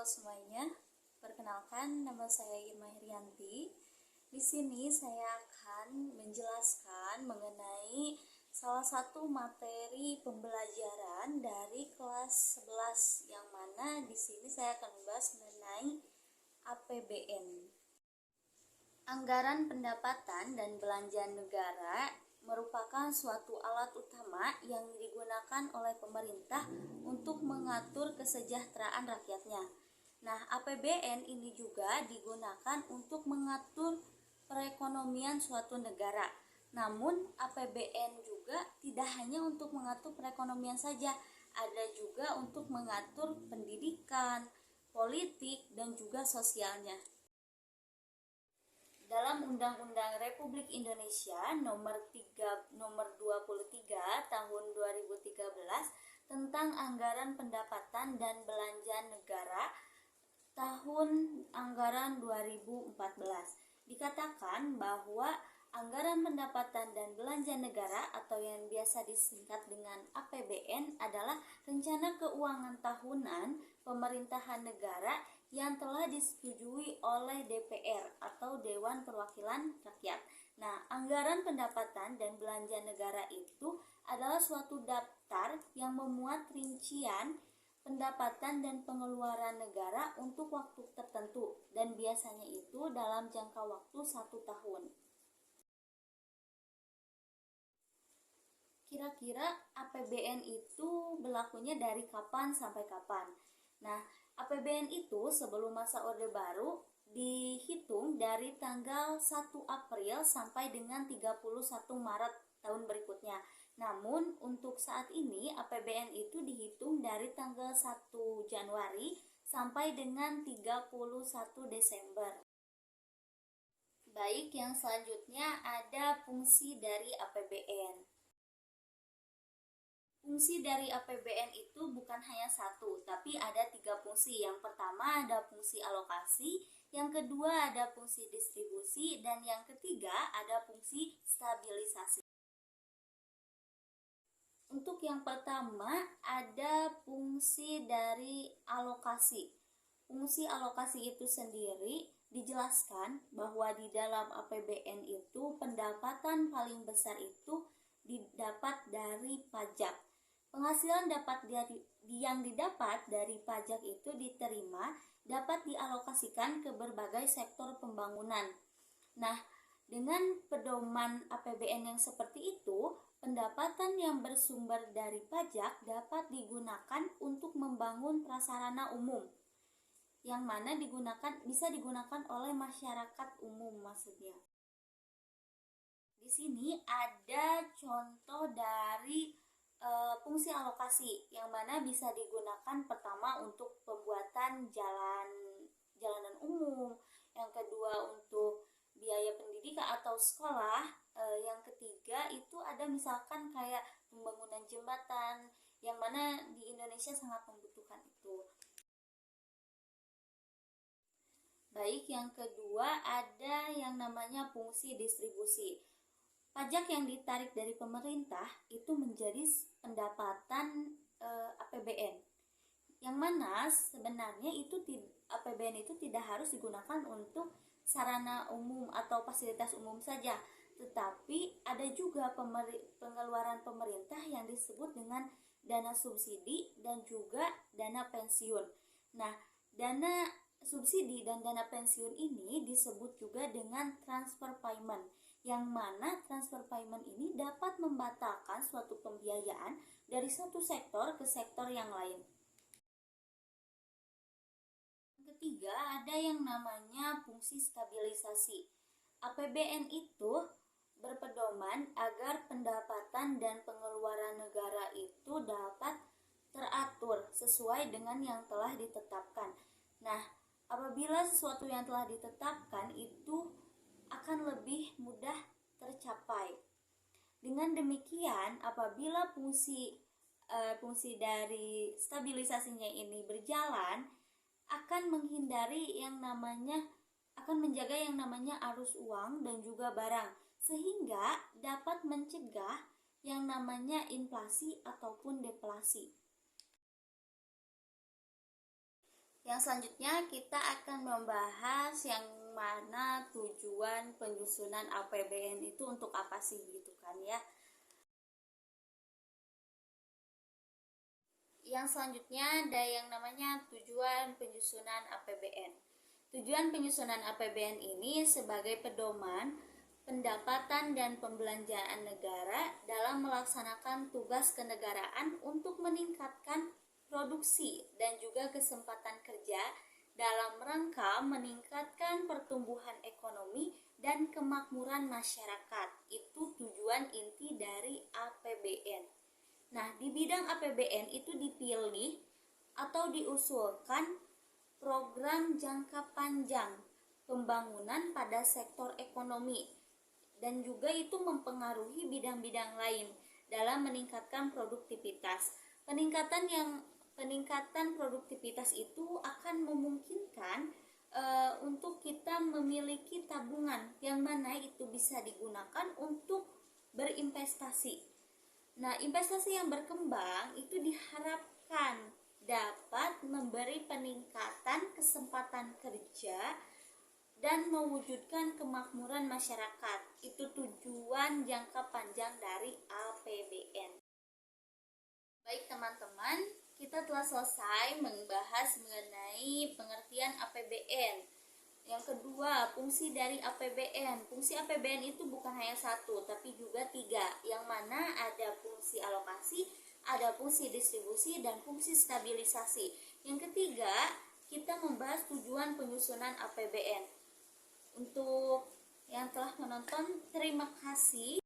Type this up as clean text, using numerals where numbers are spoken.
semuanya, perkenalkan nama saya Irma Herianti. Di sini saya akan menjelaskan mengenai salah satu materi pembelajaran dari kelas 11 yang mana di sini saya akan membahas mengenai APBN. Anggaran pendapatan dan belanja negara merupakan suatu alat utama yang digunakan oleh pemerintah untuk mengatur kesejahteraan rakyatnya. Nah, APBN ini juga digunakan untuk mengatur perekonomian suatu negara. Namun, APBN juga tidak hanya untuk mengatur perekonomian saja, ada juga untuk mengatur pendidikan, politik, dan juga sosialnya. Dalam Undang-Undang Republik Indonesia nomor 23 tahun 2013 tentang anggaran pendapatan dan belanja negara tahun anggaran 2014 dikatakan bahwa anggaran pendapatan dan belanja negara atau yang biasa disingkat dengan APBN adalah rencana keuangan tahunan pemerintahan negara yang telah disetujui oleh DPR atau Dewan Perwakilan Rakyat. Nah, anggaran pendapatan dan belanja negara itu adalah suatu daftar yang memuat rincian pendapatan dan pengeluaran negara untuk waktu tertentu dan biasanya itu dalam jangka waktu 1 tahun. Kira-kira APBN itu berlakunya dari kapan sampai kapan? Nah, APBN itu sebelum masa Orde Baru dihitung dari tanggal 1 April sampai dengan 31 Maret tahun berikutnya. Namun untuk saat ini APBN itu dihitung dari tanggal 1 Januari sampai dengan 31 Desember. Baik, yang selanjutnya ada fungsi dari APBN. Fungsi dari APBN itu bukan hanya satu, tapi ada 3 fungsi. Yang pertama ada fungsi alokasi, yang kedua ada fungsi distribusi, dan yang ketiga ada fungsi stabilisasi. Untuk yang pertama ada fungsi dari alokasi. Fungsi alokasi itu sendiri dijelaskan bahwa di dalam APBN itu pendapatan paling besar itu didapat dari pajak. Penghasilan yang didapat dari pajak itu diterima dapat dialokasikan ke berbagai sektor pembangunan. Nah, dengan pedoman APBN yang seperti itu, pendapatan yang bersumber dari pajak dapat digunakan untuk membangun prasarana umum, yang mana bisa digunakan oleh masyarakat umum maksudnya. Di sini ada contoh dari fungsi alokasi yang mana bisa digunakan pertama untuk pembuatan jalanan umum, yang kedua untuk biaya pendidikan atau sekolah, yang ketiga itu ada misalkan kayak pembangunan jembatan yang mana di Indonesia sangat membutuhkan itu. Baik, yang kedua ada yang namanya fungsi distribusi. Pajak yang ditarik dari pemerintah itu menjadi pendapatan APBN, yang mana sebenarnya itu APBN itu tidak harus digunakan untuk sarana umum atau fasilitas umum saja, tetapi ada juga pengeluaran pemerintah yang disebut dengan dana subsidi dan juga dana pensiun. Nah, dana subsidi dan dana pensiun ini disebut juga dengan transfer payment, yang mana transfer payment ini dapat membatalkan suatu pembiayaan dari satu sektor ke sektor yang lain. Ketiga, ada yang namanya fungsi stabilisasi. APBN itu berpedoman agar pendapatan dan pengeluaran negara itu dapat teratur sesuai dengan yang telah ditetapkan. Nah, apabila sesuatu yang telah ditetapkan itu akan lebih mudah tercapai. Dengan demikian, apabila fungsi dari stabilisasinya ini berjalan, akan menjaga yang namanya arus uang dan juga barang, sehingga dapat mencegah yang namanya inflasi ataupun deflasi. Yang selanjutnya kita akan membahas yang mana tujuan penyusunan APBN itu untuk apa sih gitu kan ya. Yang selanjutnya ada yang namanya tujuan penyusunan APBN. Tujuan penyusunan APBN ini sebagai pedoman pendapatan dan pembelanjaan negara dalam melaksanakan tugas kenegaraan untuk meningkatkan produksi dan juga kesempatan kerja dalam rangka meningkatkan pertumbuhan ekonomi dan kemakmuran masyarakat. Itu tujuan inti dari APBN. Nah, di bidang APBN itu dipilih atau diusulkan program jangka panjang pembangunan pada sektor ekonomi dan juga itu mempengaruhi bidang-bidang lain dalam meningkatkan produktivitas. Peningkatan produktivitas itu akan memungkinkan untuk kita memiliki tabungan yang mana itu bisa digunakan untuk berinvestasi. Nah, investasi yang berkembang itu diharapkan dapat memberi peningkatan kesempatan kerja dan mewujudkan kemakmuran masyarakat. Itu tujuan jangka panjang dari APBN. Baik teman-teman, kita telah selesai membahas mengenai pengertian APBN. Yang kedua, fungsi dari APBN. Fungsi APBN itu bukan hanya satu, tapi juga tiga. Yang mana ada fungsi alokasi, ada fungsi distribusi, dan fungsi stabilisasi. Yang ketiga, kita membahas tujuan penyusunan APBN. Untuk yang telah menonton, terima kasih.